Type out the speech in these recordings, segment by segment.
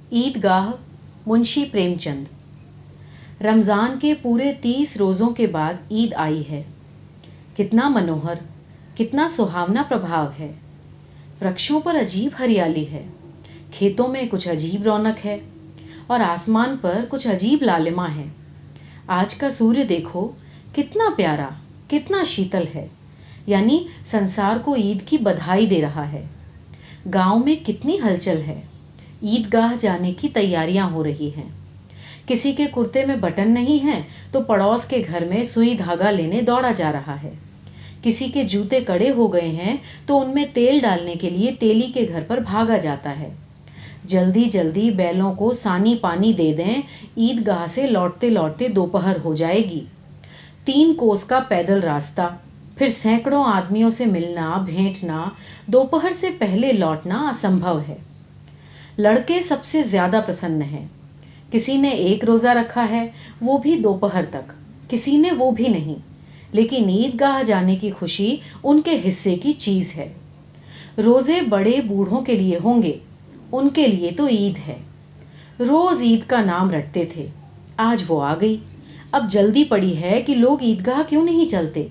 ईदगाह मुंशी प्रेमचंद। रमज़ान के पूरे 30 रोज़ों के बाद ईद आई है। कितना मनोहर, कितना सुहावना प्रभाव है। वृक्षों पर अजीब हरियाली है, खेतों में कुछ अजीब रौनक है और आसमान पर कुछ अजीब लालिमा है। आज का सूर्य देखो, कितना प्यारा, कितना शीतल है, यानी संसार को ईद की बधाई दे रहा है। गांव में कितनी हलचल है, ईदगाह जाने की तैयारियां हो रही हैं। किसी के कुर्ते में बटन नहीं है तो पड़ोस के घर में सुई धागा लेने दौड़ा जा रहा है। किसी के जूते कड़े हो गए हैं तो उनमें तेल डालने के लिए तेली के घर पर भागा जाता है। जल्दी जल्दी बैलों को सानी पानी दे दें, ईदगाह से लौटते लौटते दोपहर हो जाएगी। 3 कोस का पैदल रास्ता, फिर सैकड़ों आदमियों से मिलना भेंटना, दोपहर से पहले लौटना असंभव है। लड़के सबसे ज्यादा प्रसन्न हैं। किसी ने 1 रोजा रखा है, वो भी दोपहर तक, किसी ने वो भी नहीं, लेकिन ईदगाह जाने की खुशी उनके हिस्से की चीज है। रोजे बड़े बूढ़ों के लिए होंगे, उनके लिए तो ईद है। रोज ईद का नाम रटते थे, आज वो आ गई। अब जल्दी पड़ी है कि लोग ईदगाह क्यों नहीं चलते।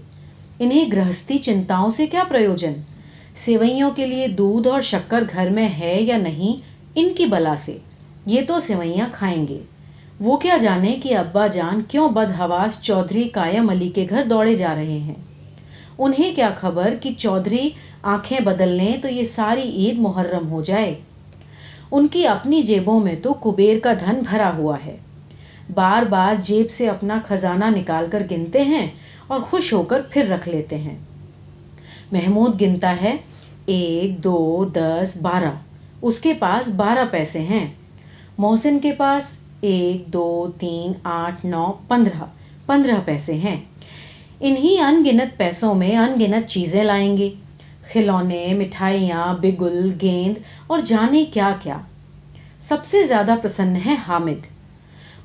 इन्हें गृहस्थी चिंताओं से क्या प्रयोजन। सेवैयों के लिए दूध और शक्कर घर में है या नहीं, इनकी बला से। ये तो सेवैयां खाएंगे। वो क्या जाने कि अब्बा जान क्यों बदहवास चौधरी कायम अली के घर दौड़े जा रहे हैं। उन्हें क्या खबर कि चौधरी आंखें बदल लें तो ये सारी ईद मुहर्रम हो जाए। उनकी अपनी जेबों में तो कुबेर का धन भरा हुआ है। बार बार जेब से अपना खजाना निकाल कर गिनते हैं और खुश होकर फिर रख लेते हैं। महमूद गिनता है 1, 2, 10, 12। उसके पास 12 पैसे हैं। मोहसिन के पास 1, 2, 3, 8, 9, 15 पैसे हैं। इन्हीं अनगिनत पैसों में अनगिनत चीजें लाएंगे, खिलौने, मिठाइयाँ, बिगुल, गेंद और जाने क्या क्या। सबसे ज्यादा प्रसन्न है हामिद।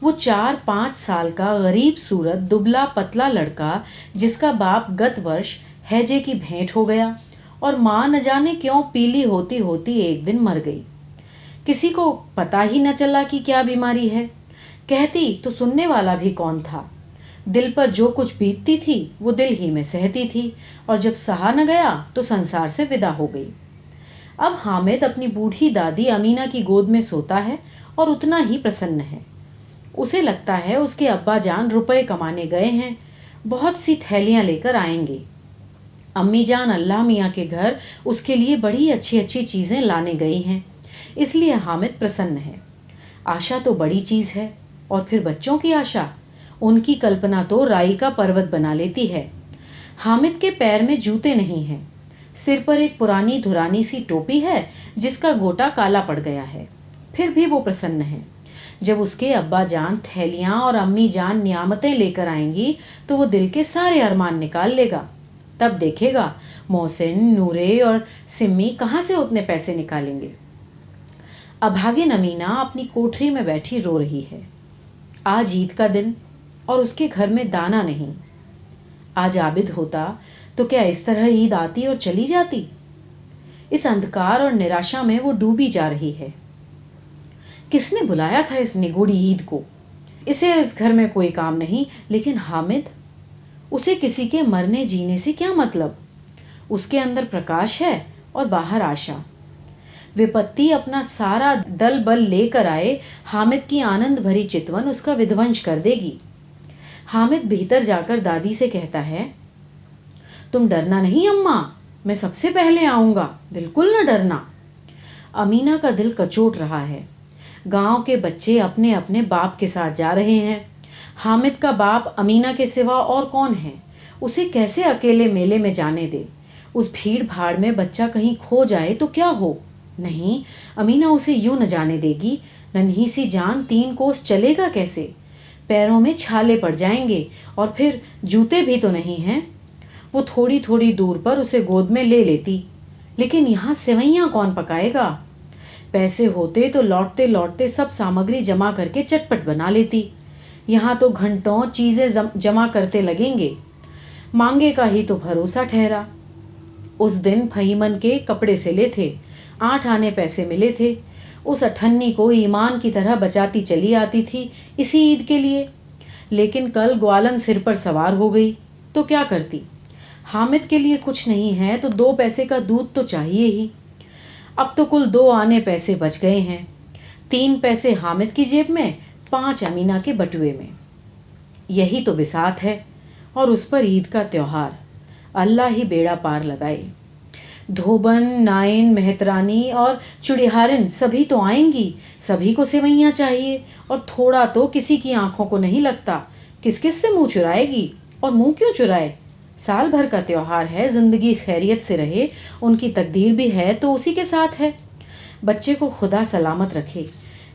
वो 4-5 साल का गरीब सूरत दुबला पतला लड़का, जिसका बाप गत वर्ष हैजे की भेंट हो गया और माँ न जाने क्यों पीली होती होती एक दिन मर गई। किसी को पता ही न चला कि क्या बीमारी है। कहती तो सुनने वाला भी कौन था। दिल पर जो कुछ बीतती थी वो दिल ही में सहती थी और जब सहा न गया तो संसार से विदा हो गई। अब हामिद अपनी बूढ़ी दादी अमीना की गोद में सोता है और उतना ही प्रसन्न है। उसे लगता है उसके अब्बा जान रुपए कमाने गए हैं, बहुत सी थैलियां लेकर आएंगे। अम्मी जान अल्लाह मियाँ के घर उसके लिए बड़ी अच्छी अच्छी चीजें लाने गई हैं, इसलिए हामिद प्रसन्न है। आशा तो बड़ी चीज है, और फिर बच्चों की आशा, उनकी कल्पना तो राई का पर्वत बना लेती है। हामिद के पैर में जूते नहीं हैं, सिर पर एक पुरानी धुरानी सी टोपी है जिसका गोटा काला पड़ गया है, फिर भी वो प्रसन्न है। जब उसके अब्बा जान थैलियां और अम्मी जान नियामतें लेकर आएंगी तो वो दिल के सारे अरमान निकाल लेगा। तब देखेगा मोहसिन, नूरे और सिम्मी कहाँ से उतने पैसे निकालेंगे। अभागिन अमीना अपनी कोठरी में बैठी रो रही है। आज ईद का दिन और उसके घर में दाना नहीं। आज आबिद होता तो क्या इस तरह ईद आती और चली जाती। इस अंधकार और निराशा में वो डूबी जा रही है। किसने बुलाया था इस निगूढ़ी ईद को। इसे इस घर में कोई काम नहीं, लेकिन हामिद, उसे किसी के मरने जीने से क्या मतलब। उसके अंदर प्रकाश है और बाहर आशा। विपत्ति अपना सारा दल बल लेकर आए, हामिद की आनंद भरी चितवन उसका विध्वंस कर देगी। हामिद भीतर जाकर दादी से कहता है, तुम डरना नहीं अम्मा, मैं सबसे पहले आऊंगा, बिल्कुल न डरना। अमीना का दिल कचोट रहा है। गांव के बच्चे अपने अपने बाप के साथ जा रहे हैं। हामिद का बाप अमीना के सिवा और कौन है। उसे कैसे अकेले मेले में जाने दे। उस भीड़ भाड़ में बच्चा कहीं खो जाए तो क्या हो। नहीं, अमीना उसे यूं न जाने देगी। नन्ही सी जान 3 कोस चलेगा कैसे। पैरों में छाले पड़ जाएंगे और फिर जूते भी तो नहीं हैं। वो थोड़ी थोड़ी दूर पर उसे गोद में ले लेती, लेकिन यहाँ सेवैयां कौन पकाएगा। पैसे होते तो लौटते लौटते सब सामग्री जमा करके चटपट बना लेती। यहाँ तो घंटों चीजें जमा करते लगेंगे। मांगे का ही तो भरोसा ठहरा। उस दिन फहीमन के कपड़े सिले थे, 8 आने पैसे मिले थे। उस अठन्नी को ईमान की तरह बचाती चली आती थी इसी ईद के लिए। लेकिन कल ग्वालन सिर पर सवार हो गई तो क्या करती। हामिद के लिए कुछ नहीं है तो 2 पैसे का दूध तो चाहिए ही। अब तो कुल 2 आने पैसे बच गए हैं। 3 पैसे हामिद की जेब में, 5 अमीना के बटुए में। यही तो बिसात है और उस पर ईद का त्योहार। अल्लाह ही बेड़ा पार लगाए। धोबन, नाइन, मेहतरानी और चुड़िहारिन सभी तो आएंगी। सभी को सेवैयां चाहिए और थोड़ा तो किसी की आंखों को नहीं लगता। किस किस से मुंह चुराएगी, और मुंह क्यों चुराए। साल भर का त्योहार है, जिंदगी खैरियत से रहे। उनकी तकदीर भी है तो उसी के साथ है। बच्चे को खुदा सलामत रखे,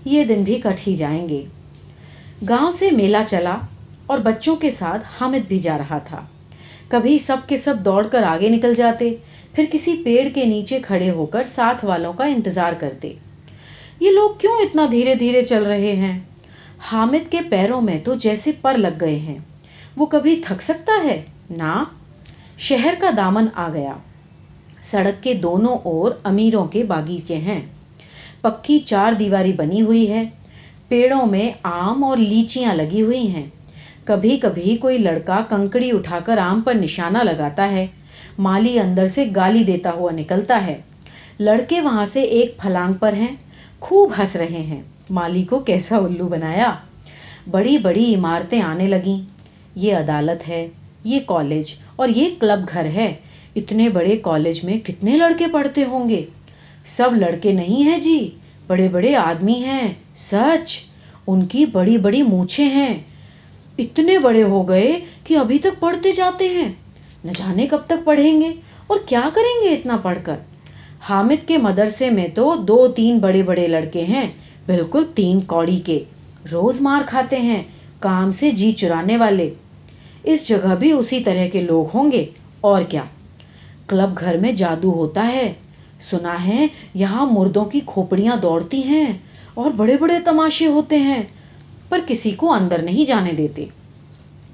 ये दिन भी कट ही जाएंगे। गांव से मेला चला और बच्चों के साथ हामिद भी जा रहा था। कभी सब के सब दौड़कर आगे निकल जाते, फिर किसी पेड़ के नीचे खड़े होकर साथ वालों का इंतजार करते। ये लोग क्यों इतना धीरे धीरे चल रहे हैं। हामिद के पैरों में तो जैसे पर लग गए हैं। वो कभी थक सकता है ना। शहर का दामन आ गया। सड़क के दोनों ओर अमीरों के बागीचे हैं। पक्की 4 दीवारी बनी हुई है। पेड़ों में आम और लीचियां लगी हुई हैं। कभी कभी कोई लड़का कंकड़ी उठाकर आम पर निशाना लगाता है। माली अंदर से गाली देता हुआ निकलता है। लड़के वहां से एक फलांग पर हैं, खूब हंस रहे हैं। माली को कैसा उल्लू बनाया। बड़ी बड़ी इमारतें आने लगीं। ये अदालत है, ये कॉलेज और ये क्लब घर है। इतने बड़े कॉलेज में कितने लड़के पढ़ते होंगे। सब लड़के नहीं हैं जी, बड़े बड़े आदमी हैं। सच, उनकी बड़ी बड़ी मूछें हैं। इतने बड़े हो गए कि अभी तक पढ़ते जाते हैं। न जाने कब तक पढ़ेंगे और क्या करेंगे इतना पढ़कर। हामिद के मदरसे में तो 2-3 बड़े बड़े लड़के हैं, बिल्कुल 3 कौड़ी के। रोज मार खाते हैं, काम से जी चुराने वाले। इस जगह भी उसी तरह के लोग होंगे और क्या। क्लब घर में जादू होता है। सुना है यहाँ मुर्दों की खोपड़ियां दौड़ती हैं और बड़े बड़े तमाशे होते हैं, पर किसी को अंदर नहीं जाने देते।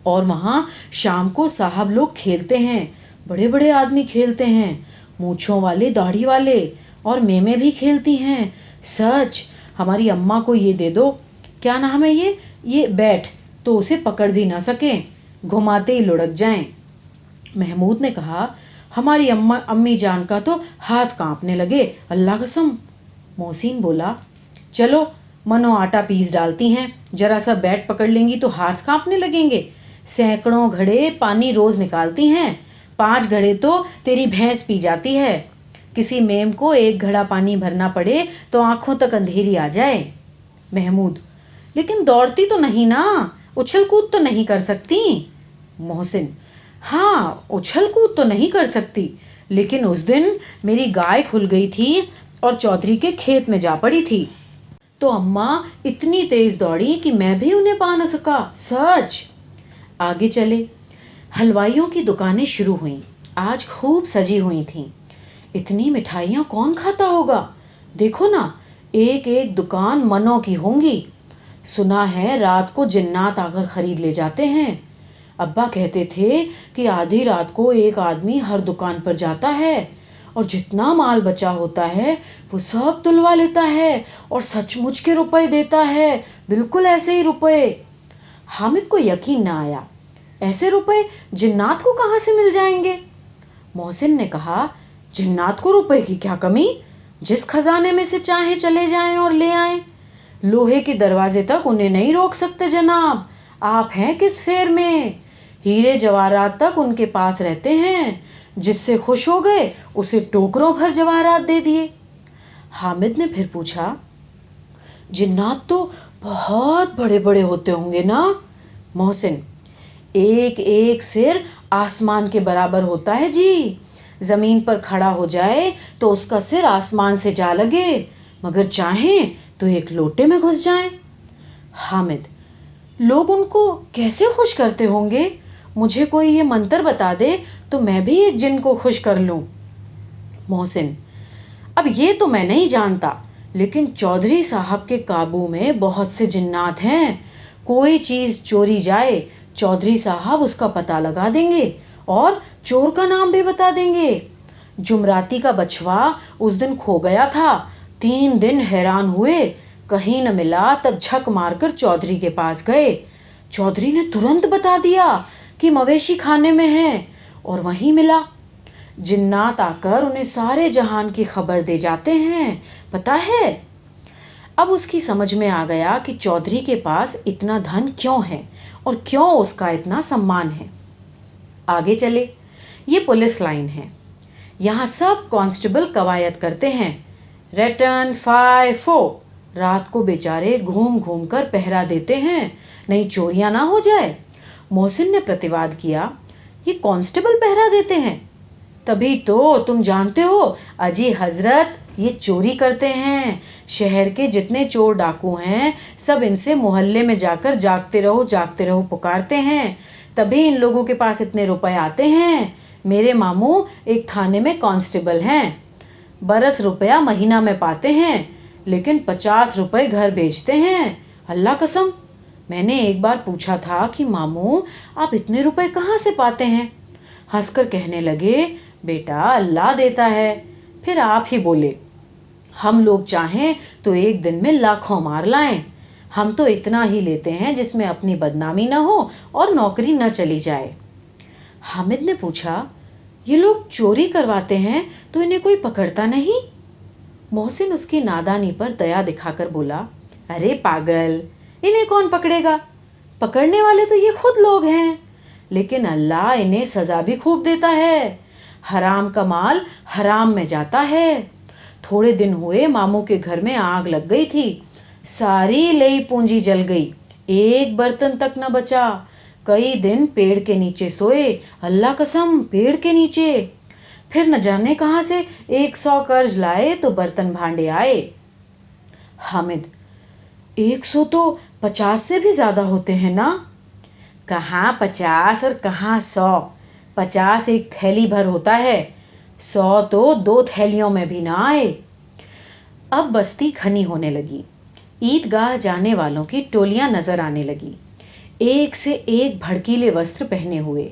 और वहां शाम को साहब लोग खेलते हैं। बड़े बड़े आदमी खेलते हैं, मूछों वाले, दाढ़ी वाले, और मेमे भी खेलती हैं। सच, हमारी अम्मा को ये दे दो, क्या नाम है ये बैठ, तो उसे पकड़ भी ना सके, घुमाते ही लुढ़क जाएं। महमूद ने कहा, हमारी अम्मी जान का तो हाथ कांपने लगे, अल्लाह कसम। मोहसिन बोला, चलो मनो आटा पीस डालती हैं, जरा सा बैट पकड़ लेंगी तो हाथ कांपने लगेंगे। सैकड़ों घड़े पानी रोज निकालती हैं, 5 घड़े तो तेरी भैंस पी जाती है। किसी मेम को 1 घड़ा पानी भरना पड़े तो आंखों तक अंधेरी आ जाए। महमूद, लेकिन दौड़ती तो नहीं ना, उछल कूद तो नहीं कर सकती। मोहसिन, हाँ, उछल कूद तो नहीं कर सकती, लेकिन उस दिन मेरी गाय खुल गई थी और चौधरी के खेत में जा पड़ी थी, तो अम्मा इतनी तेज दौड़ी कि मैं भी उन्हें पा न सका। सच। आगे चले। हलवाइयों की दुकानें शुरू हुईं। आज खूब सजी हुई थीं। इतनी मिठाइयाँ कौन खाता होगा। देखो ना, एक एक दुकान मनों की होंगी। सुना है रात को जिन्नात आकर खरीद ले जाते हैं। अब्बा कहते थे कि आधी रात को एक आदमी हर दुकान पर जाता है और जितना माल बचा होता है वो सब तुलवा लेता है और सचमुच के रुपए देता है, बिल्कुल ऐसे ही रुपए। हामिद को यकीन न आया, ऐसे रुपए जिन्नात को कहाँ से मिल जाएंगे। मोहसिन ने कहा, जिन्नात को रुपए की क्या कमी, जिस खजाने में से चाहे चले जाएं और ले आएं। लोहे के दरवाजे तक उन्हें नहीं रोक सकते जनाब, आप हैं किस फेर में। हीरे जवाहरात तक उनके पास रहते हैं, जिससे खुश हो गए उसे टोकरों भर जवाहरात दे दिए। हामिद ने फिर पूछा, जिन्नात तो बहुत बड़े बड़े होते होंगे ना। मोहसिन, एक एक सिर आसमान के बराबर होता है जी। जमीन पर खड़ा हो जाए तो उसका सिर आसमान से जा लगे, मगर चाहें तो एक लोटे में घुस जाएं। हामिद, लोग उनको कैसे खुश करते होंगे। मुझे कोई ये मंत्र बता दे तो मैं भी एक जिन को खुश कर लूं। मोहसिन, अब ये तो मैं नहीं जानता, लेकिन चौधरी साहब के काबू में बहुत से जिन्नात हैं। कोई चीज चोरी जाए, चौधरी साहब उसका पता लगा देंगे और चोर का नाम भी बता देंगे। जुमराती का बछवा उस दिन खो गया था, 3 दिन हैरान हुए, कहीं न मिला। तब झक मारकर चौधरी के पास गए। चौधरी ने तुरंत बता दिया कि मवेशी खाने में है, और वहीं मिला। जिन्नात आकर उन्हें सारे जहान की खबर दे जाते हैं, पता है। अब उसकी समझ में आ गया कि चौधरी के पास इतना धन क्यों है और क्यों उसका इतना सम्मान है। आगे चले। ये पुलिस लाइन है। यहाँ सब कांस्टेबल कवायद करते हैं, रिटर्न 5-4। रात को बेचारे घूम घूम कर पहरा देते हैं, नहीं चोरियां ना हो जाए। मोहसिन ने प्रतिवाद किया, ये कांस्टेबल पहरा देते हैं? तभी तो तुम जानते हो अजी हजरत, ये चोरी करते हैं। शहर के जितने चोर डाकू हैं सब इनसे मोहल्ले में जाकर जागते रहो पुकारते हैं, तभी इन लोगों के पास इतने रुपए आते हैं। मेरे मामू एक थाने में कांस्टेबल हैं, बरस रुपया महीना में पाते हैं, लेकिन 50 रुपए घर बेचते हैं। अल्लाह कसम। मैंने एक बार पूछा था कि मामू आप इतने रुपए कहाँ से पाते हैं? हंसकर कहने लगे, बेटा अल्लाह देता है। फिर आप ही बोले, हम लोग चाहें तो एक दिन में लाखों मार लाएं। हम तो इतना ही लेते हैं जिसमें अपनी बदनामी न हो और नौकरी न चली जाए। हामिद ने पूछा, ये लोग चोरी करवाते हैं तो इन्हें कोई पकड़ता नहीं? मोहसिन उसकी नादानी पर दया दिखाकर बोला, अरे पागल, इन्हें कौन पकड़ेगा? पकड़ने वाले तो ये खुद लोग हैं, लेकिन अल्लाह इन्हें सजा भी खूब देता है। हराम का माल हराम में जाता है। थोड़े दिन हुए मामू के घर में आग लग गई थी, सारी लई पूंजी जल गई, एक बर्तन तक न बचा। कई दिन पेड़ के नीचे सोए, अल्लाह कसम पेड़ के नीचे। फिर न जाने कहां से 100 कर्ज लाए तो बर्तन भांडे आए। हामिद, 100 तो 50 से भी ज्यादा होते हैं ना? कहाँ 50 और कहाँ 100। 50 एक थैली भर होता है, 100 तो 2 थैलियों में भी ना आए। अब बस्ती घनी होने लगी। ईदगाह जाने वालों की टोलियां नजर आने लगी, एक से एक भड़कीले वस्त्र पहने हुए।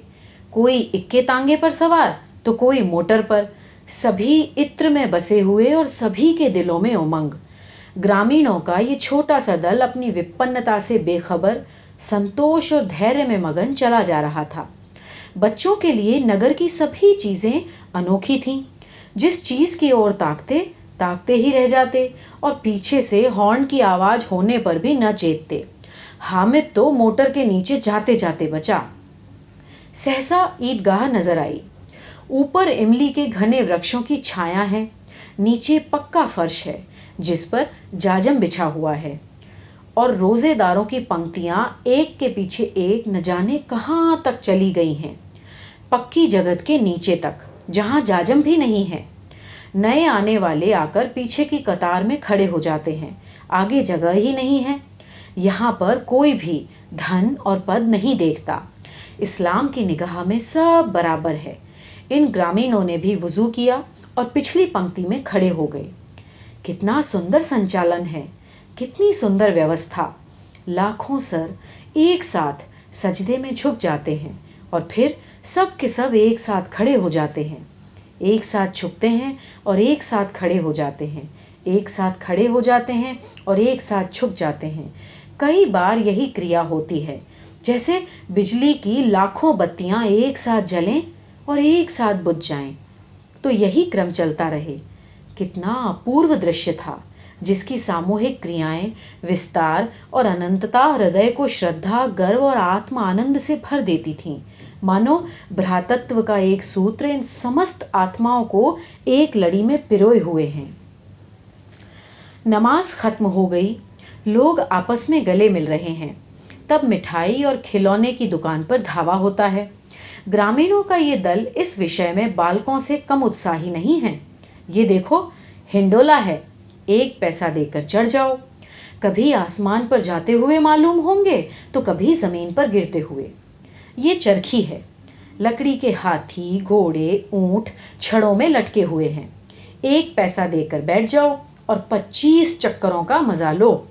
कोई इक्के तांगे पर सवार तो कोई मोटर पर, सभी इत्र में बसे हुए और सभी के दिलों में उमंग। ग्रामीणों का ये छोटा सा दल अपनी विपन्नता से बेखबर, संतोष और धैर्य में मगन चला जा रहा था। बच्चों के लिए नगर की सभी चीजें अनोखी थीं। जिस चीज की ओर ताकते ताकते ही रह जाते और पीछे से हॉर्न की आवाज होने पर भी न चेतते। हामिद तो मोटर के नीचे जाते जाते बचा। सहसा ईदगाह नजर आई। ऊपर इमली के घने वृक्षों की छाया है, नीचे पक्का फर्श है जिस पर जाजम बिछा हुआ है, और रोजेदारों की पंक्तियां एक के पीछे एक न जाने कहां तक चली गई हैं, पक्की जगत के नीचे तक, जहां जाजम भी नहीं है। नए आने वाले आकर पीछे की कतार में खड़े हो जाते हैं, आगे जगह ही नहीं है। यहाँ पर कोई भी धन और पद नहीं देखता। इस्लाम की निगाह में सब बराबर है। इन ग्रामीणों ने भी वुजू किया और पिछली पंक्ति में खड़े हो गए। कितना सुंदर संचालन है, कितनी सुंदर व्यवस्था। लाखों सर एक साथ सजदे में झुक जाते हैं और फिर सब के सब एक साथ खड़े हो जाते हैं। एक साथ झुकते हैं और एक साथ खड़े हो जाते हैं, एक साथ खड़े हो जाते हैं और एक साथ झुक जाते हैं। कई बार यही क्रिया होती है, जैसे बिजली की लाखों बत्तियां एक साथ जलें और एक साथ बुझ जाएं, तो यही क्रम चलता रहे। कितना अपूर्व दृश्य था, जिसकी सामूहिक क्रियाएं, विस्तार और अनंतता हृदय को श्रद्धा, गर्व और आत्म आनंद से भर देती थीं। मानो भ्रातृत्व का एक सूत्र इन समस्त आत्माओं को एक लड़ी में पिरोए हुए हैं। नमाज खत्म हो गई, लोग आपस में गले मिल रहे हैं। तब मिठाई और खिलौने की दुकान पर धावा होता है। ग्रामीणों का ये दल इस विषय में बालकों से कम उत्साही नहीं है। ये देखो, हिंडोला है, 1 पैसा देकर चढ़ जाओ। कभी आसमान पर जाते हुए मालूम होंगे तो कभी जमीन पर गिरते हुए। ये चरखी है, लकड़ी के हाथी, घोड़े, ऊंट छड़ों में लटके हुए हैं। 1 पैसा देकर बैठ जाओ और 25 चक्करों का मजा लो।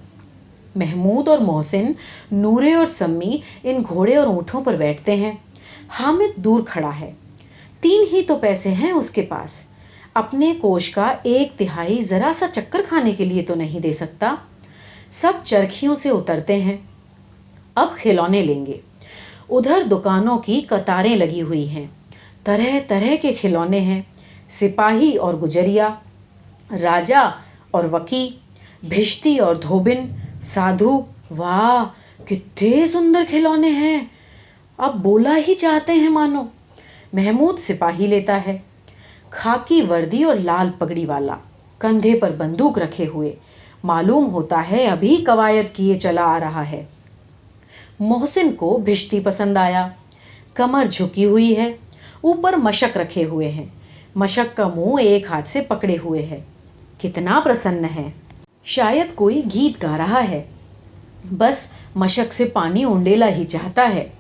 महमूद और मोहसिन, नूरे और सम्मी इन घोड़े और ऊंटों पर बैठते हैं। हामिद दूर खड़ा है, 3 ही तो पैसे हैं उसके पास। अपने कोष का 1/3 जरा सा चक्कर खाने के लिए तो नहीं दे सकता। सब चरखियों से उतरते हैं। अब खिलौने लेंगे। उधर दुकानों की कतारें लगी हुई हैं। तरह तरह के खिलौने हैं। सिपाही और गुजरिया, राजा और वकी, भिश्ती और धोबिन, साधु। वाह, कितने सुंदर खिलौने हैं। अब बोला ही चाहते हैं मानो। महमूद सिपाही लेता है, खाकी वर्दी और लाल पगड़ी वाला, कंधे पर बंदूक रखे हुए। मालूम होता है अभी कवायद किए चला आ रहा है। मोहसिन को भिश्ती पसंद आया। कमर झुकी हुई है, ऊपर मशक रखे हुए हैं। मशक का मुंह एक हाथ से पकड़े हुए है। कितना प्रसन्न है। शायद कोई गीत गा रहा है। बस मशक से पानी उंडेला ही चाहता है।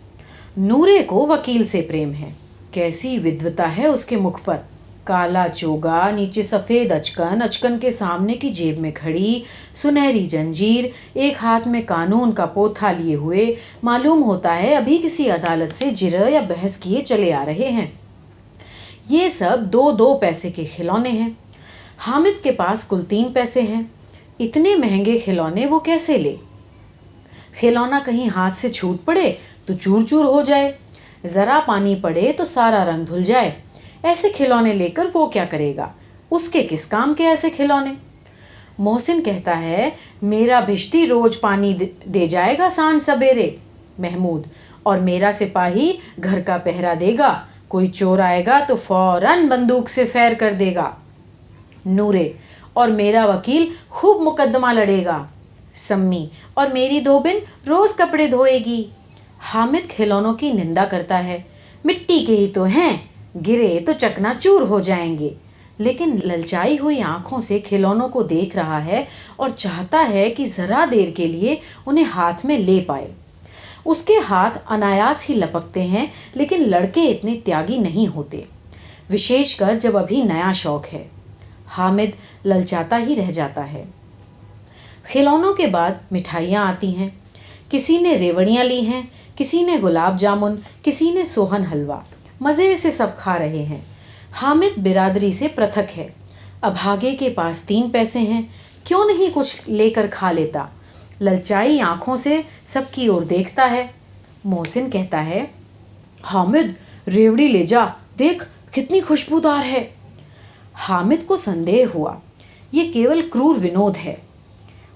नूरे को वकील से प्रेम है। कैसी विद्वता है उसके मुख पर। काला चोगा, नीचे सफेद अचकन, अचकन के सामने की जेब में घड़ी, सुनहरी जंजीर, एक हाथ में कानून का पोथा लिए हुए। मालूम होता है अभी किसी अदालत से जिरह या बहस किए चले आ रहे हैं। ये सब 2-2 पैसे के खिलौने हैं। हामिद के पास कुल 3 पैसे हैं। इतने महंगे खिलौने वो कैसे ले। खिलौना कहीं हाथ से छूट पड़े तो चूर चूर हो जाए, जरा पानी पड़े तो सारा रंग धुल जाए। ऐसे खिलौने लेकर वो क्या करेगा। उसके किस काम के ऐसे खिलौने। मोहसिन कहता है, मेरा भिश्ती रोज पानी दे जाएगा सांझ सवेरे। महमूद, और मेरा सिपाही घर का पहरा देगा। कोई चोर आएगा तो फौरन बंदूक से फैर कर देगा। नूरे, और मेरा वकील खूब मुकदमा लड़ेगा। सम्मी, और मेरी धोबिन रोज कपड़े धोएगी। हामिद खिलौनों की निंदा करता है। मिट्टी के ही तो हैं, गिरे तो चकनाचूर हो जाएंगे। लेकिन ललचाई हुई आंखों से खिलौनों को देख रहा है और चाहता है कि जरा देर के लिए उन्हें हाथ में ले पाए। उसके हाथ अनायास ही लपकते हैं, लेकिन लड़के इतने त्यागी नहीं होते, विशेषकर जब अभी नया शौक है। हामिद ललचाता ही रह जाता है। खिलौनों के बाद मिठाइयाँ आती हैं। किसी ने रेवड़ियाँ ली हैं, किसी ने गुलाब जामुन, किसी ने सोहन हलवा। मज़े से सब खा रहे हैं। हामिद बिरादरी से पृथक है। अभागे के पास 3 पैसे हैं, क्यों नहीं कुछ लेकर खा लेता। ललचाई आंखों से सबकी ओर देखता है। मोहसिन कहता है, हामिद रेवड़ी ले जा, देख कितनी खुशबूदार है। हामिद को संदेह हुआ, ये केवल क्रूर विनोद है।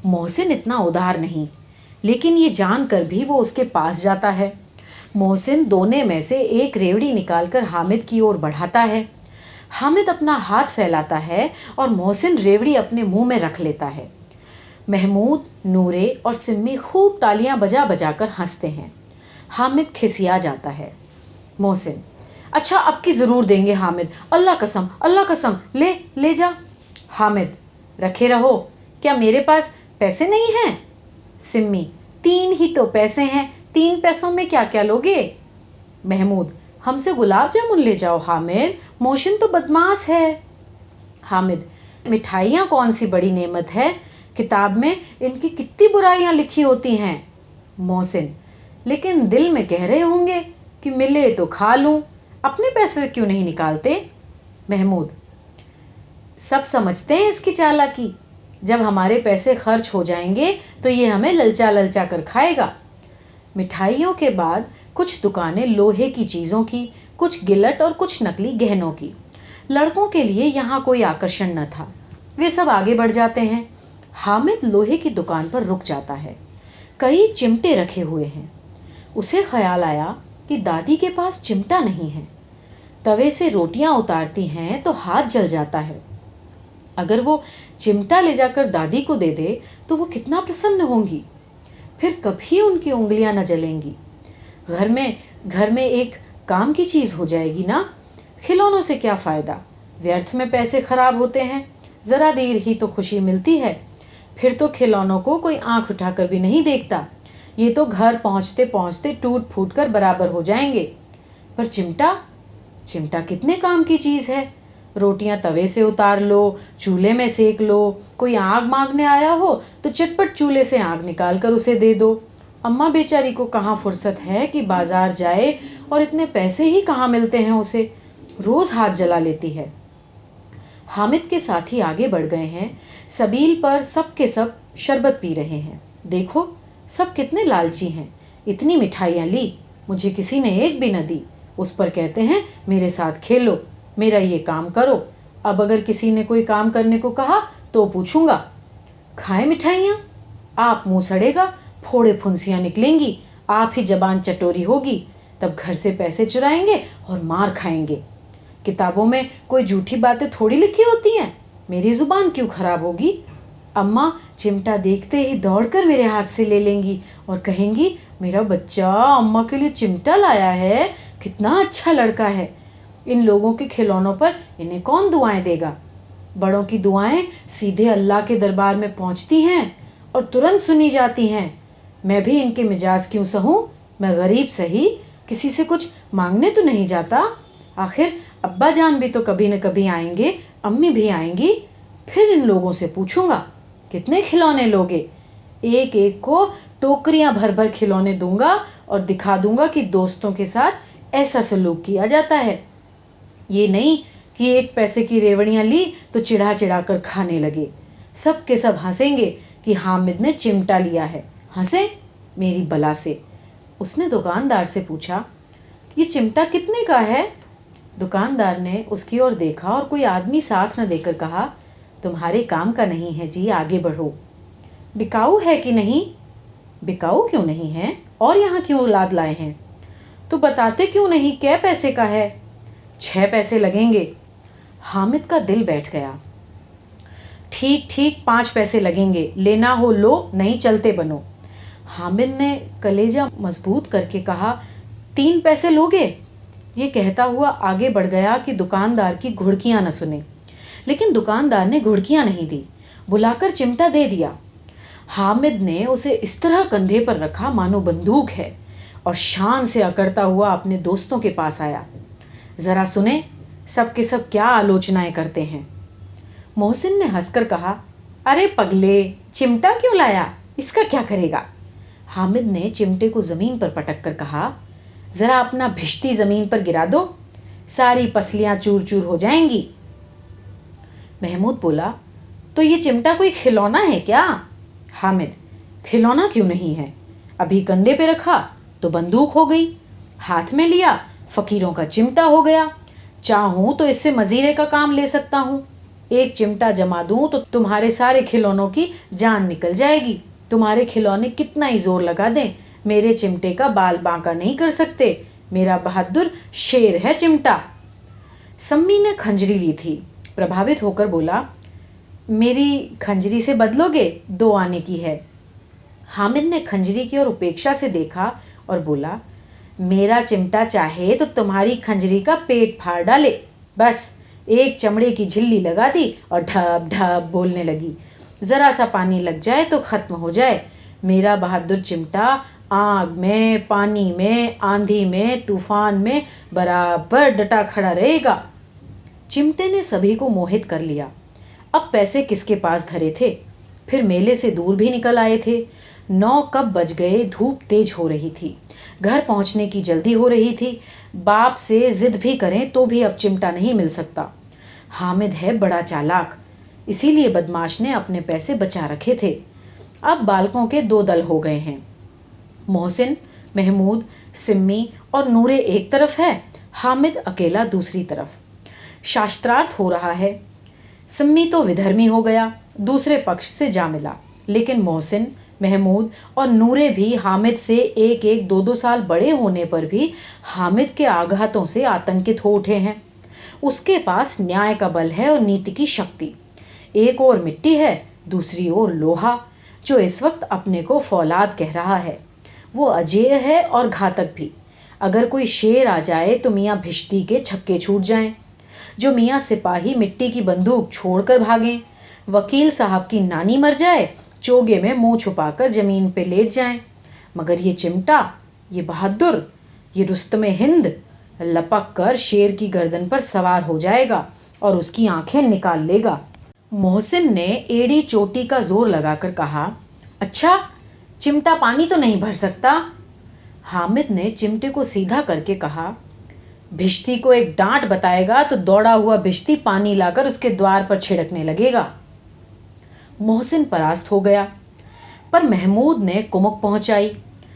मोहसिन इतना उदार नहीं, लेकिन ये जानकर भी वो उसके पास जाता है। मोहसिन दोने में से एक रेवड़ी निकालकर हामिद की ओर बढ़ाता है। हामिद अपना हाथ फैलाता है और मोहसिन रेवड़ी अपने मुंह में रख लेता है। महमूद, नूरे और सिम्मी खूब तालियां बजा बजा कर हंसते हैं। हामिद खिसिया जाता है। मोहसिन, अच्छा अब की जरूर देंगे हामिद, अल्लाह कसम, अल्लाह कसम, ले ले जा। हामिद, रखे रहो, क्या मेरे पास पैसे नहीं हैं। सिम्मी, 3 ही तो पैसे हैं, 3 पैसों में क्या क्या लोगे। महमूद, हमसे गुलाब जामुन ले जाओ हामिद, मोहसिन तो बदमाश है। हामिद, मिठाइयाँ कौन सी बड़ी नेमत है, किताब में इनकी कितनी बुराइयां लिखी होती हैं। मोहसिन, लेकिन दिल में कह रहे होंगे कि मिले तो खा लूं, अपने पैसे क्यों नहीं निकालते। महमूद, सब समझते हैं इसकी चालाकी, जब हमारे पैसे खर्च हो जाएंगे तो ये हमें ललचा ललचा कर खाएगा। मिठाइयों के बाद कुछ दुकानें लोहे की चीज़ों की, कुछ गिलट और कुछ नकली गहनों की। लड़कों के लिए यहाँ कोई आकर्षण न था, वे सब आगे बढ़ जाते हैं। हामिद लोहे की दुकान पर रुक जाता है। कई चिमटे रखे हुए हैं। उसे ख्याल आया कि दादी के पास चिमटा नहीं है। तवे से रोटियां उतारती हैं तो हाथ जल जाता है। अगर वो चिमटा ले जाकर दादी को दे दे तो वो कितना प्रसन्न होंगी, फिर कभी उनकी उंगलियां न जलेंगी। घर में एक काम की चीज हो जाएगी ना। खिलौनों से क्या फायदा, व्यर्थ में पैसे खराब होते हैं। जरा देर ही तो खुशी मिलती है, फिर तो खिलौनों को कोई आंख उठाकर भी नहीं देखता। ये तो घर पहुंचते पहुंचते टूट फूट कर बराबर हो जाएंगे। पर चिमटा कितने काम की चीज है। रोटियां तवे से उतार लो, चूल्हे में सेक लो, कोई आग मांगने आया हो तो चटपट चूल्हे से आग निकाल कर उसे दे दो। अम्मा बेचारी को कहाँ फुर्सत है कि बाजार जाए, और इतने पैसे ही कहाँ मिलते हैं उसे, रोज हाथ जला लेती है। हामिद के साथी आगे बढ़ गए हैं। सबील पर सब के सब शरबत पी रहे हैं। देखो सब कितने लालची हैं। इतनी मिठाइयाँ ली, मुझे किसी ने एक भी न दी। उस पर कहते हैं मेरे साथ खेलो, मेरा ये काम करो। अब अगर किसी ने कोई काम करने को कहा तो पूछूंगा, खाए मिठाइयाँ? आप मुंह सड़ेगा, फोड़े फुंसियाँ निकलेंगी, आप ही जबान चटोरी होगी। तब घर से पैसे चुराएंगे और मार खाएंगे। किताबों में कोई झूठी बातें थोड़ी लिखी होती हैं। मेरी जुबान क्यों खराब होगी? अम्मा चिमटा देखते ही दौड़कर मेरे हाथ से ले लेंगी और कहेंगी, मेरा बच्चा अम्मा के लिए चिमटा लाया है, कितना अच्छा लड़का है। इन लोगों के खिलौनों पर इन्हें कौन दुआएं देगा? बड़ों की दुआएं सीधे अल्लाह के दरबार में पहुंचती हैं और तुरंत सुनी जाती हैं। मैं भी इनके मिजाज क्यों सहूं? मैं गरीब सही, किसी से कुछ मांगने तो नहीं जाता। आखिर अब्बा जान भी तो कभी न कभी आएंगे, अम्मी भी आएंगी। फिर इन लोगों से पूछूंगा, कितने खिलौने लोगे? एक एक को टोकरियां भर भर खिलौने दूंगा और दिखा दूंगा कि दोस्तों के साथ ऐसा सलूक किया जाता है। ये नहीं कि एक पैसे की रेवड़ियां ली तो चिढ़ा चिढ़ा कर खाने लगे। सब के सब हंसेंगे कि हामिद ने चिमटा लिया है। हंसे मेरी बला से। उसने दुकानदार से पूछा, ये चिमटा कितने का है? दुकानदार ने उसकी ओर देखा और कोई आदमी साथ न देकर कहा, तुम्हारे काम का नहीं है जी, आगे बढ़ो। बिकाऊ है कि नहीं? बिकाऊ क्यों नहीं है? और यहाँ क्यों लाद लाए हैं? तो बताते क्यों नहीं, कै पैसे का है? 6 पैसे लगेंगे। हामिद का दिल बैठ गया। ठीक ठीक 5 पैसे लगेंगे, लेना हो लो, नहीं चलते बनो। हामिद ने कलेजा मजबूत करके कहा, 3 पैसे लोगे? ये कहता हुआ आगे बढ़ गया कि दुकानदार की घुड़कियां न सुने। लेकिन दुकानदार ने घुड़कियां नहीं दी, बुलाकर चिमटा दे दिया। हामिद ने उसे इस तरह कंधे पर रखा मानो बंदूक है और शान से अकड़ता हुआ अपने दोस्तों के पास आया। जरा सुने सब के सब क्या आलोचनाएं करते हैं। मोहसिन ने हंसकर कहा, अरे पगले, चिमटा क्यों लाया? इसका क्या करेगा? हामिद ने चिमटे को जमीन पर पटक कर कहा, जरा अपना भिश्ती जमीन पर गिरा दो, सारी पसलियां चूर चूर हो जाएंगी। महमूद बोला, तो ये चिमटा कोई खिलौना है क्या? हामिद, खिलौना क्यों नहीं है? अभी कंधे पे रखा तो बंदूक हो गई, हाथ में लिया फकीरों का चिमटा हो गया। चाहूं तो इससे मजीरे का काम ले सकता हूं। एक चिमटा जमा दूं तो तुम्हारे सारे खिलौनों की जान निकल जाएगी। तुम्हारे खिलौने कितना ही जोर लगा दें, मेरे चिमटे का बाल बांका नहीं कर सकते। मेरा बहादुर शेर है चिमटा। सम्मी ने खंजरी ली थी, प्रभावित होकर बोला, मेरी खंजरी से बदलोगे? 2 आने की है। हामिद ने खंजरी की ओर उपेक्षा से देखा और बोला, मेरा चिमटा चाहे तो तुम्हारी खंजरी का पेट फाड़ डाले। बस एक चमड़े की झिल्ली लगा दी और ढब ढब बोलने लगी। जरा सा पानी लग जाए तो खत्म हो जाए। मेरा बहादुर चिमटा आग में, पानी में, आंधी में, तूफान में बराबर डटा खड़ा रहेगा। चिमटे ने सभी को मोहित कर लिया। अब पैसे किसके पास धरे थे? फिर मेले से दूर भी निकल आए थे। 9 कब बज गए, धूप तेज हो रही थी, घर पहुंचने की जल्दी हो रही थी। बाप से जिद भी करें तो भी अब चिमटा नहीं मिल सकता। हामिद है बड़ा चालाक, इसीलिए बदमाश ने अपने पैसे बचा रखे थे। अब बालकों के 2 दल हो गए हैं। मोहसिन, महमूद, सिम्मी और नूरे एक तरफ है, हामिद अकेला दूसरी तरफ। शास्त्रार्थ हो रहा है। सिम्मी तो विधर्मी हो गया, दूसरे पक्ष से जा मिला। लेकिन मोहसिन, महमूद और नूरे भी हामिद से 1-1, 2-2 साल बड़े होने पर भी हामिद के आघातों से आतंकित हो उठे हैं। उसके पास न्याय का बल है और नीति की शक्ति। एक ओर मिट्टी है, दूसरी ओर लोहा, जो इस वक्त अपने को फौलाद कह रहा है। वो अजेय है और घातक भी। अगर कोई शेर आ जाए तो मियाँ भिश्ती के छक्के छूट जाएं। जो मियाँ सिपाही मिट्टी की बंदूक छोड़कर भागें। वकील साहब की नानी मर जाए, चोगे में मुंह छुपाकर जमीन पे लेट जाएं। मगर ये चिमटा, ये बहादुर, ये रुस्तमे हिंद लपक कर शेर की गर्दन पर सवार हो जाएगा और उसकी आंखें निकाल लेगा। मोहसिन ने एड़ी चोटी का जोर लगाकर कहा, अच्छा, चिमटा पानी तो नहीं भर सकता? हामिद ने चिमटे को सीधा करके कहा, भिश्ती को एक डांट बताएगा तो दौड़ा हुआ भिश्ती पानी लाकर उसके द्वार पर छिड़कने लगेगा। मोहसिन परास्त हो गया, पर महमूद ने कुमुक पहुंचाई।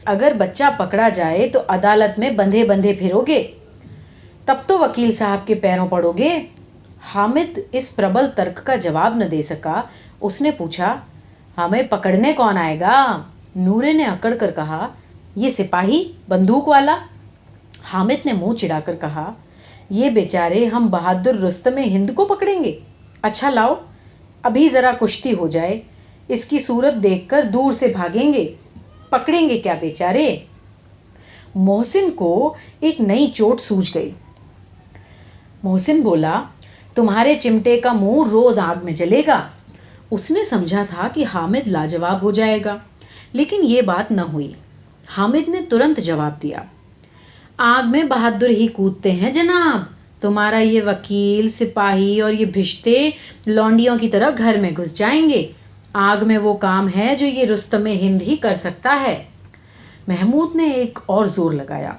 अगर बच्चा पकड़ा जाए तो अदालत में बंधे बंधे फिरोगे, तब तो वकील साहब के पैरों पड़ोगे। हामिद इस प्रबल तर्क का जवाब न दे सका। उसने पूछा, हमें पकड़ने कौन आएगा? नूरे ने अकड़ कर कहा, ये सिपाही बंदूक वाला। हामिद ने मुंह चिढ़ाकर कहा, ये बेचारे हम बहादुर रुस्तमे हिंद को पकड़ेंगे। अच्छा लाओ, अभी जरा कुश्ती हो जाए, इसकी सूरत देखकर दूर से भागेंगे, पकड़ेंगे क्या बेचारे। मोहसिन को एक नई चोट सूझ गई। मोहसिन बोला, तुम्हारे चिमटे का मुंह रोज आग में जलेगा। उसने समझा था कि हामिद लाजवाब हो जाएगा, लेकिन ये बात न हुई। हामिद ने तुरंत जवाब दिया, आग में बहादुर ही कूदते हैं जनाब। तुम्हारा ये वकील, सिपाही और ये भिश्ते लौंडियों की तरह घर में घुस जाएंगे। आग में वो काम है जो ये रुस्तमे हिंद ही कर सकता है। महमूद ने एक और जोर लगाया,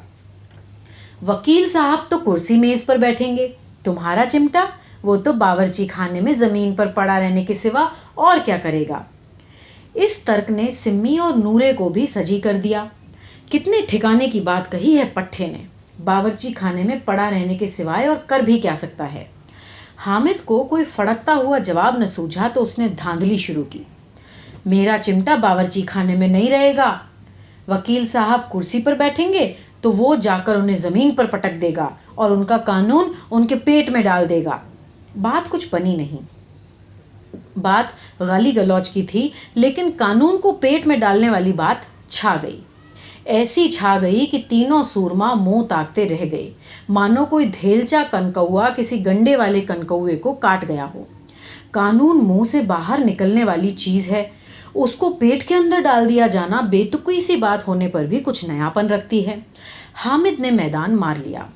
वकील साहब तो कुर्सी मेज पर बैठेंगे, तुम्हारा चिमटा वो तो बावर्ची खाने में जमीन पर पड़ा रहने के सिवा और क्या करेगा। इस तर्क ने सिम्मी और नूरे को भी सजी कर दिया। कितने ठिकाने की बात कही है पट्टे ने, बावर्ची खाने में पड़ा रहने के सिवाय और कर भी क्या सकता है। हामिद को कोई फड़कता हुआ जवाब न सूझा तो उसने धांधली शुरू की, मेरा चिमटा बावर्ची खाने में नहीं रहेगा। वकील साहब कुर्सी पर बैठेंगे तो वो जाकर उन्हें जमीन पर पटक देगा और उनका कानून उनके पेट में डाल देगा। बात कुछ बनी नहीं। बात गाली गलौज की थी, लेकिन कानून को पेट में डालने वाली बात छा गई। ऐसी छा गई कि तीनों सूरमा मुंह ताकते रह गए, मानो कोई धेलचा कनकौआ किसी गंडे वाले कनकौए को काट गया हो। कानून मुंह से बाहर निकलने वाली चीज है, उसको पेट के अंदर डाल दिया जाना बेतुकी सी बात होने पर भी कुछ नयापन रखती है। हामिद ने मैदान मार लिया।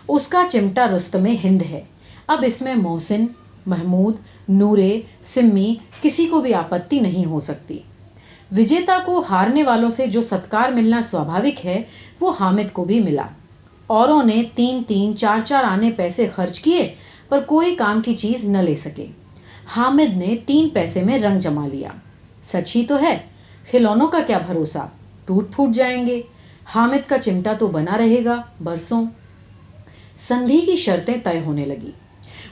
उसका चिमटा रुस्तमे हिंद है। अब इसमें मोहसिन, महमूद, नूरे, सिम्मी किसी को भी आपत्ति नहीं हो सकती। विजेता को हारने वालों से जो सत्कार मिलना स्वाभाविक है, वो हामिद को भी मिला। औरों ने 3-3, 4-4 आने पैसे खर्च किए, पर कोई काम की चीज न ले सके। हामिद ने 3 पैसे में रंग जमा लिया। सच ही तो है, खिलौनों का क्या भरोसा, टूट फूट जाएंगे। हामिद का चिमटा तो बना रहेगा बरसों। संधि की शर्तें तय होने लगी।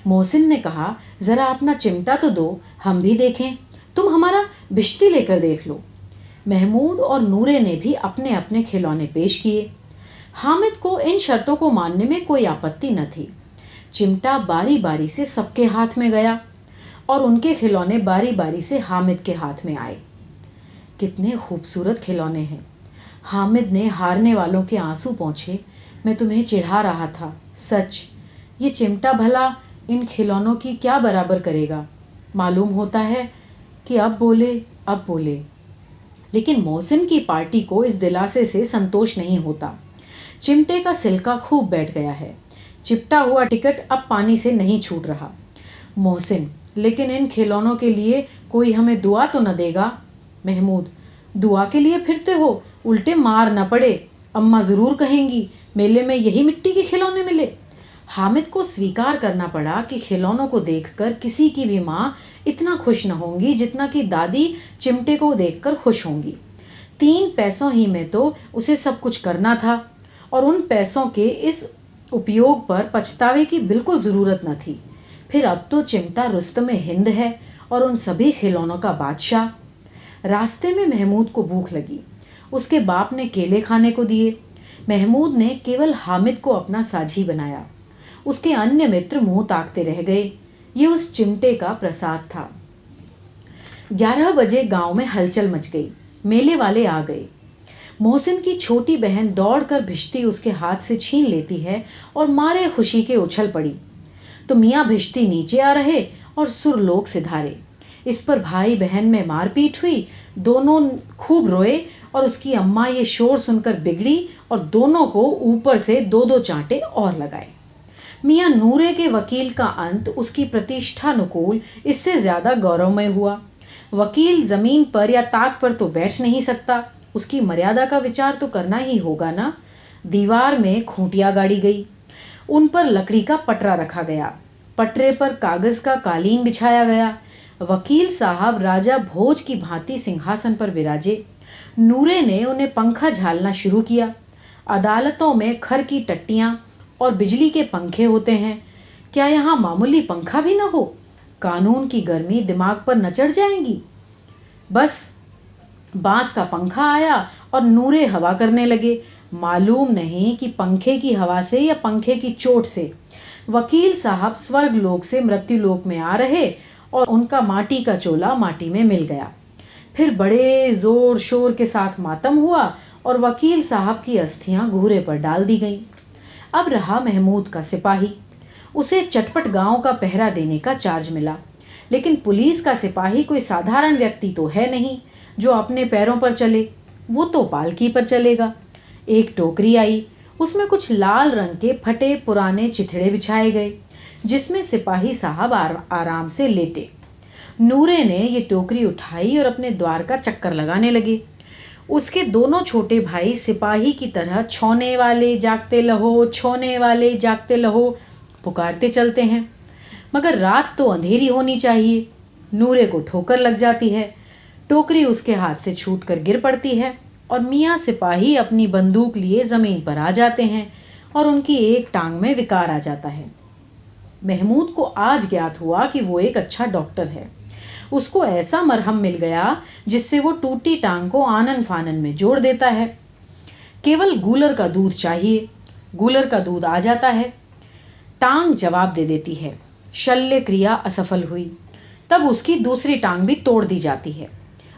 मोहसिन ने कहा, जरा अपना चिमटा तो दो, हम भी देखें। तुम हमारा भिश्ती लेकर देख लो। महमूद और नूरे ने भी अपने अपने खिलौने पेश किए। हामिद को इन शर्तों को मानने में कोई आपत्ति न थी। चिमटा बारी बारी से सबके हाथ में गया और उनके खिलौने बारी बारी से हामिद के हाथ में आए। कितने खूबसूरत खिलौने हैं। हामिद ने हारने वालों के आंसू पोंछे। मैं तुम्हें चिढ़ा रहा था, सच। ये चिमटा भला इन खिलौनों की क्या बराबर करेगा। मालूम होता है कि अब बोले। लेकिन मोहसिन की पार्टी को इस दिलासे से संतोष नहीं होता। चिमटे का सिलका खूब बैठ गया है। चिपटा हुआ टिकट अब पानी से नहीं छूट रहा। मोहसिन, लेकिन इन खिलौनों के लिए कोई हमें दुआ तो न देगा। महमूद, दुआ के लिए फिरते हो, उल्टे मार न पड़े। अम्मा जरूर कहेंगी, मेले में यही मिट्टी के खिलौने मिले। हामिद को स्वीकार करना पड़ा कि खिलौनों को देखकर किसी की भी माँ इतना खुश न होंगी जितना कि दादी चिमटे को देखकर खुश होंगी। 3 पैसों ही में तो उसे सब कुछ करना था और उन पैसों के इस उपयोग पर पछतावे की बिल्कुल जरूरत न थी। फिर अब तो चिमटा रुस्तमे हिंद है और उन सभी खिलौनों का बादशाह। रास्ते में महमूद को भूख लगी। उसके बाप ने केले खाने को दिए। महमूद ने केवल हामिद को अपना साझी बनाया। उसके अन्य मित्र मुंह ताकते रह गए। ये उस चिमटे का प्रसाद था। 11 बजे गांव में हलचल मच गई। मेले वाले आ गए। मोहसिन की छोटी बहन दौड़कर भिश्ती उसके हाथ से छीन लेती है और मारे खुशी के उछल पड़ी तो मियाँ भिश्ती नीचे आ रहे और सुरलोक सिधारे। इस पर भाई बहन में मारपीट हुई। दोनों खूब रोए और उसकी अम्मा ये शोर सुनकर बिगड़ी और दोनों को ऊपर से 2-2 चांटे और लगाए। मियाँ नूरे के वकील का अंत उसकी प्रतिष्ठानुकूल इससे ज्यादा गौरवमय हुआ। वकील जमीन पर या ताक पर तो बैठ नहीं सकता, उसकी मर्यादा का विचार तो करना ही होगा ना। दीवार में खूंटियां गाड़ी गई। उन पर लकड़ी का पटरा रखा गया। पटरे पर कागज का कालीन बिछाया गया। वकील साहब राजा भोज की भांति सिंहासन पर विराजे। नूरे ने उन्हें पंखा झालना शुरू किया। अदालतों में खर की टट्टियां और बिजली के पंखे होते हैं, क्या यहाँ मामूली पंखा भी न हो? कानून की गर्मी दिमाग पर न चढ़ जाएगी? बस बांस का पंखा आया और नूरे हवा करने लगे। मालूम नहीं कि पंखे की हवा से या पंखे की चोट से वकील साहब स्वर्ग लोक से मृत्यु लोक में आ रहे और उनका माटी का चोला माटी में मिल गया। फिर बड़े जोर शोर के साथ मातम हुआ और वकील साहब की अस्थियां घूरे पर डाल दी गईं। अब रहा महमूद का सिपाही। उसे चटपट गांव का पहरा देने का चार्ज मिला। लेकिन पुलिस का सिपाही कोई साधारण व्यक्ति तो है नहीं जो अपने पैरों पर चले, वो तो पालकी पर चलेगा। एक टोकरी आई, उसमें कुछ लाल रंग के फटे पुराने चिथड़े बिछाए गए, जिसमें सिपाही साहब आराम से लेटे। नूरे ने ये टोकरी उठाई और अपने द्वार का चक्कर लगाने लगे। उसके दोनों छोटे भाई सिपाही की तरह छोने वाले जागते लहो, छोने वाले जागते लहो पुकारते चलते हैं। मगर रात तो अंधेरी होनी चाहिए। नूरे को ठोकर लग जाती है, टोकरी उसके हाथ से छूटकर गिर पड़ती है और मियाँ सिपाही अपनी बंदूक लिए जमीन पर आ जाते हैं और उनकी एक टांग में विकार आ जाता है। महमूद को आज ज्ञात हुआ कि वो एक अच्छा डॉक्टर है। उसको ऐसा मरहम मिल गया जिससे वो टूटी टांग को आनन फानन में जोड़ देता है। केवल गूलर का दूध चाहिए, गूलर का दूध आ जाता है, टांग जवाब दे देती है। शल्य क्रिया असफल हुई, तब उसकी दूसरी टांग भी तोड़ दी जाती है।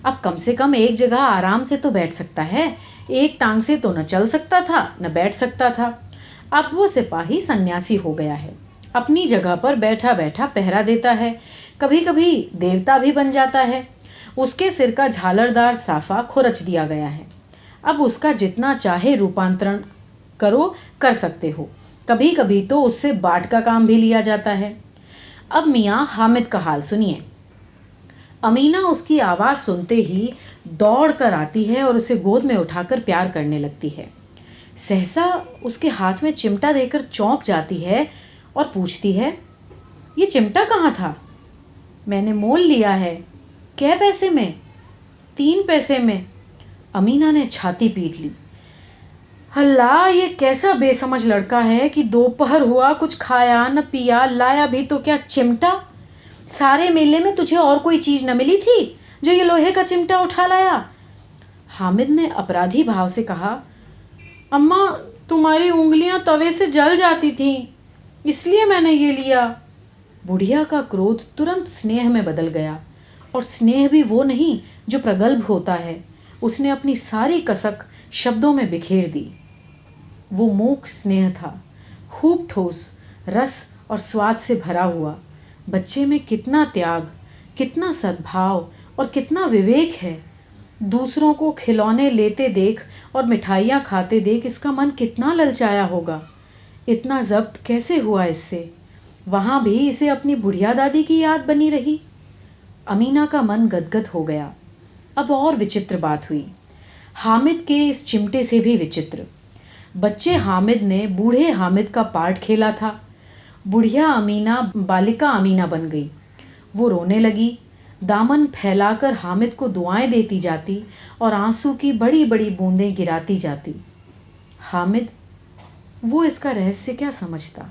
अब कम से कम एक जगह आराम से तो बैठ सकता है, एक टांग से तो न चल सकता था न बैठ सकता था। अब वो सिपाही सन्यासी हो गया है, अपनी जगह पर बैठा बैठा पहरा देता है, कभी कभी देवता भी बन जाता है। उसके सिर का झालरदार साफा खुरच दिया गया है। अब उसका जितना चाहे रूपांतरण करो कर सकते हो। कभी कभी तो उससे बाट का काम भी लिया जाता है। अब मियाँ हामिद का हाल सुनिए। अमीना उसकी आवाज़ सुनते ही दौड़ कर आती है और उसे गोद में उठाकर प्यार करने लगती है। सहसा उसके हाथ में चिमटा देकर चौंक जाती है और पूछती है, ये चिमटा कहाँ था? मैंने मोल लिया है। कै पैसे में? 3 पैसे में। अमीना ने छाती पीट ली। अल्लाह, ये कैसा बेसमझ लड़का है कि दोपहर हुआ, कुछ खाया न पिया, लाया भी तो क्या चिमटा। सारे मेले में तुझे और कोई चीज न मिली थी जो ये लोहे का चिमटा उठा लाया? हामिद ने अपराधी भाव से कहा, अम्मा तुम्हारी उंगलियां तवे से जल जाती थीं, इसलिए मैंने ये लिया। बुढ़िया का क्रोध तुरंत स्नेह में बदल गया, और स्नेह भी वो नहीं जो प्रगल्भ होता है। उसने अपनी सारी कसक शब्दों में बिखेर दी। वो मूक स्नेह था, खूब ठोस, रस और स्वाद से भरा हुआ। बच्चे में कितना त्याग, कितना सद्भाव और कितना विवेक है। दूसरों को खिलौने लेते देख और मिठाइयाँ खाते देख इसका मन कितना ललचाया होगा। इतना जब्त कैसे हुआ इससे? वहाँ भी इसे अपनी बुढ़िया दादी की याद बनी रही। अमीना का मन गदगद हो गया। अब और विचित्र बात हुई, हामिद के इस चिमटे से भी विचित्र। बच्चे हामिद ने बूढ़े हामिद का पार्ट खेला था। बुढ़िया अमीना बालिका अमीना बन गई। वो रोने लगी, दामन फैलाकर हामिद को दुआएं देती जाती और आंसू की बड़ी बड़ी बूंदें गिराती जाती। हामिद, वो इसका रहस्य क्या समझता?